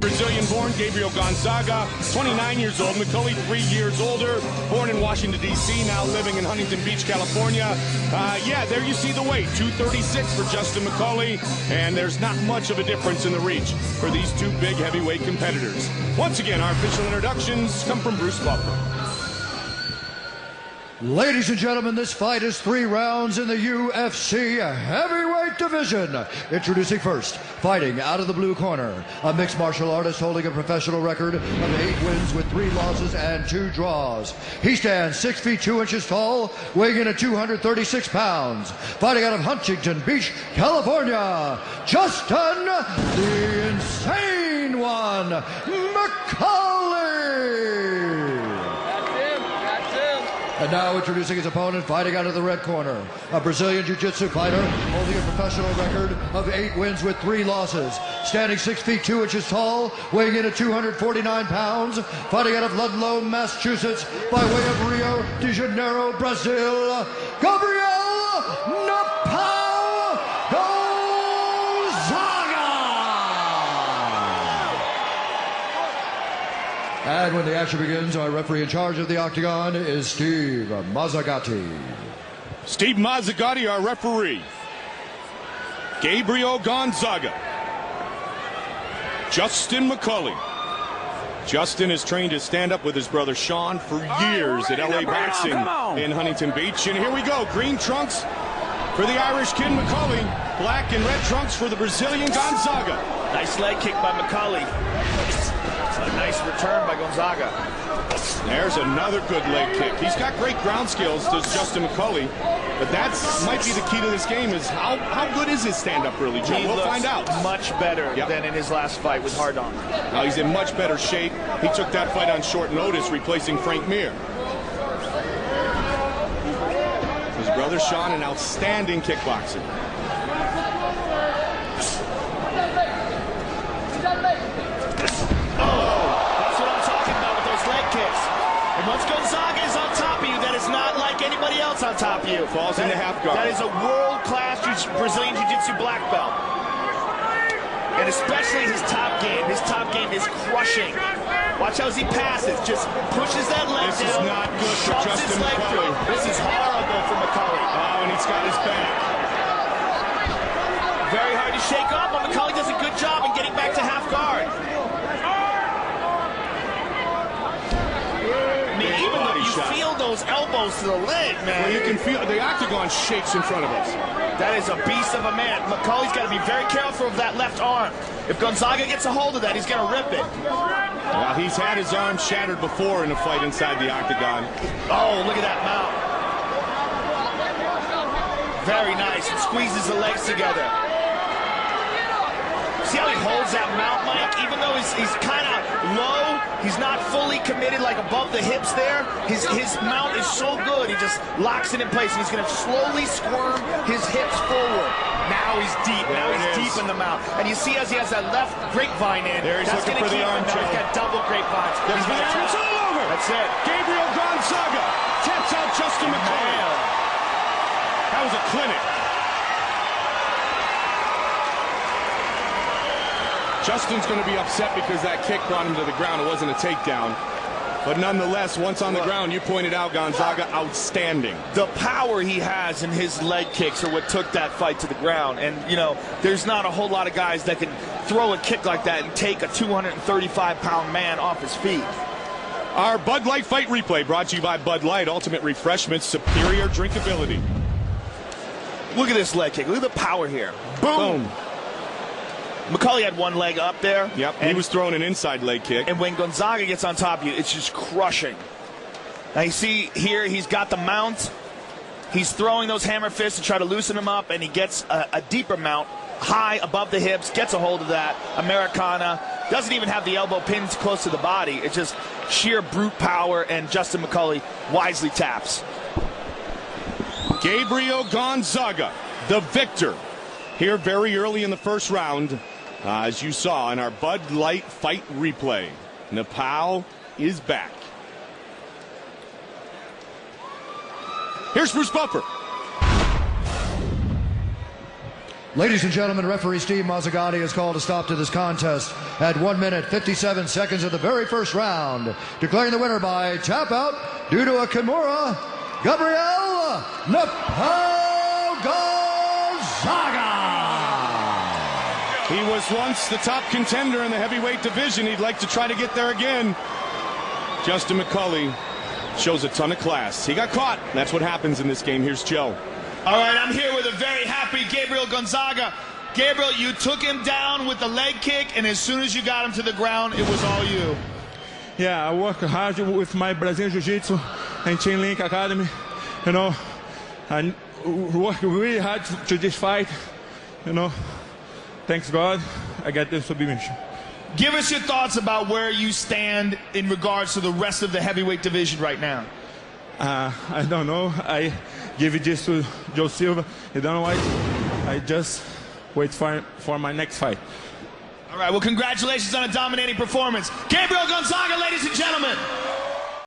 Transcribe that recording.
Brazilian-born Gabriel Gonzaga, 29 years old. McCully, 3 years older. Born in Washington, D.C., now living in Huntington Beach, California. Yeah, there you see the weight, 236 for Justin McCully, and there's not much of a difference in the reach for these two big heavyweight competitors. Once again, our official introductions come from Bruce Buffer. Ladies and gentlemen, this fight is 3 rounds in the UFC heavyweight division. Introducing first, fighting out of the blue corner, a mixed martial artist holding a professional record of 8 wins with 3 losses and 2 draws. He stands 6 feet 2 inches tall, weighing in at 236 pounds. Fighting out of Huntington Beach, California, Justin the Insane One McCully. And now introducing his opponent, fighting out of the red corner, a Brazilian Jiu-Jitsu fighter holding a professional record of 8 wins with 3 losses. Standing 6 feet 2 inches tall, weighing in at 249 pounds, fighting out of Ludlow, Massachusetts, by way of Rio de Janeiro, Brazil, Gabriel Napao Gonzaga! And when the action begins, our referee in charge of the octagon is Steve Mazzagatti. Steve Mazzagatti, our referee. Gabriel Gonzaga. Justin McCully. Justin has trained to stand up with his brother Sean for years at LA Boxing in Huntington Beach. And here we go, green trunks for the Irish kid McCully, black and red trunks for the Brazilian Gonzaga. Nice leg kick by McCully. A nice return by Gonzaga. There's another good leg kick. He's got great ground skills, does Justin McCully, but that might be the key to this game is how good is his stand-up really, Joe? We'll find out. Much better than in his last fight with Hardon. Now he's in much better shape. He took that fight on short notice, replacing Frank Mir. His brother Sean, an outstanding kickboxer. Once Gonzaga is on top of you, that is not like anybody else on top of you. Falls into half guard. That is a world-class Brazilian Jiu-Jitsu black belt. And especially his top game. His top game is crushing. Watch how he passes. Just pushes that leg down. This is not good for Justin McCully. This is horrible for McCully. Oh, and he's got his back. Very hard to shake off, but McCully does a good job in getting back to half guard. You feel those elbows to the leg, man. Well, you can feel the octagon shakes in front of us. That is a beast of a man. McCully's got to be very careful of that left arm. If Gonzaga gets a hold of that, he's going to rip it. Well, he's had his arm shattered before in a fight inside the octagon. Oh, look at that mount. Very nice. It squeezes the legs together. See how he holds that mount, Mike? Even though he's kind of low, he's not fully committed, like above the hips there. His mount is so good, he just locks it in place, and he's going to slowly squirm his hips forward. Now he's deep. Now he's deep in the mount. And you see as he has that left grapevine in, there he's looking for the arm choke. He's got double grapevines. It's all over. That's it. Gabriel Gonzaga taps out Justin McCully. That was a clinic. Justin's going to be upset because that kick brought him to the ground. It wasn't a takedown. But nonetheless, once on the ground, you pointed out Gonzaga, outstanding. The power he has in his leg kicks are what took that fight to the ground. And, you know, there's not a whole lot of guys that can throw a kick like that and take a 235-pound man off his feet. Our Bud Light fight replay brought to you by Bud Light, ultimate refreshment, superior drinkability. Look at this leg kick. Look at the power here. Boom. McCully had one leg up there. Yep, and he was throwing an inside leg kick. And when Gonzaga gets on top of you, it's just crushing. Now you see here, he's got the mount. He's throwing those hammer fists to try to loosen him up, and he gets a deeper mount, high above the hips, gets a hold of that. Americana. Doesn't even have the elbow pinned close to the body. It's just sheer brute power, and Justin McCully wisely taps. Gabriel Gonzaga, the victor, here very early in the first round. As you saw in our Bud Light fight replay, Napao is back. Here's Bruce Buffer. Ladies and gentlemen, referee Steve Mazzagatti has called a stop to this contest at 1 minute 57 seconds of the very first round, declaring the winner by tap out due to a Kimura, Gabriel Gonzaga. He was once the top contender in the heavyweight division. He'd like to try to get there again. Justin McCully shows a ton of class. He got caught. That's what happens in this game. Here's Joe. All right, I'm here with a very happy Gabriel Gonzaga. Gabriel, you took him down with the leg kick, and as soon as you got him to the ground, it was all you. Yeah, I work hard with my Brazilian Jiu-Jitsu and Chain Link Academy. You know, I work really hard to this fight. You know, thanks God, I got this submission. Give us your thoughts about where you stand in regards to the rest of the heavyweight division right now. I don't know. I give it this to Joe Silva. You don't know why? I just wait for my next fight. All right, well, congratulations on a dominating performance. Gabriel Gonzaga, ladies and gentlemen.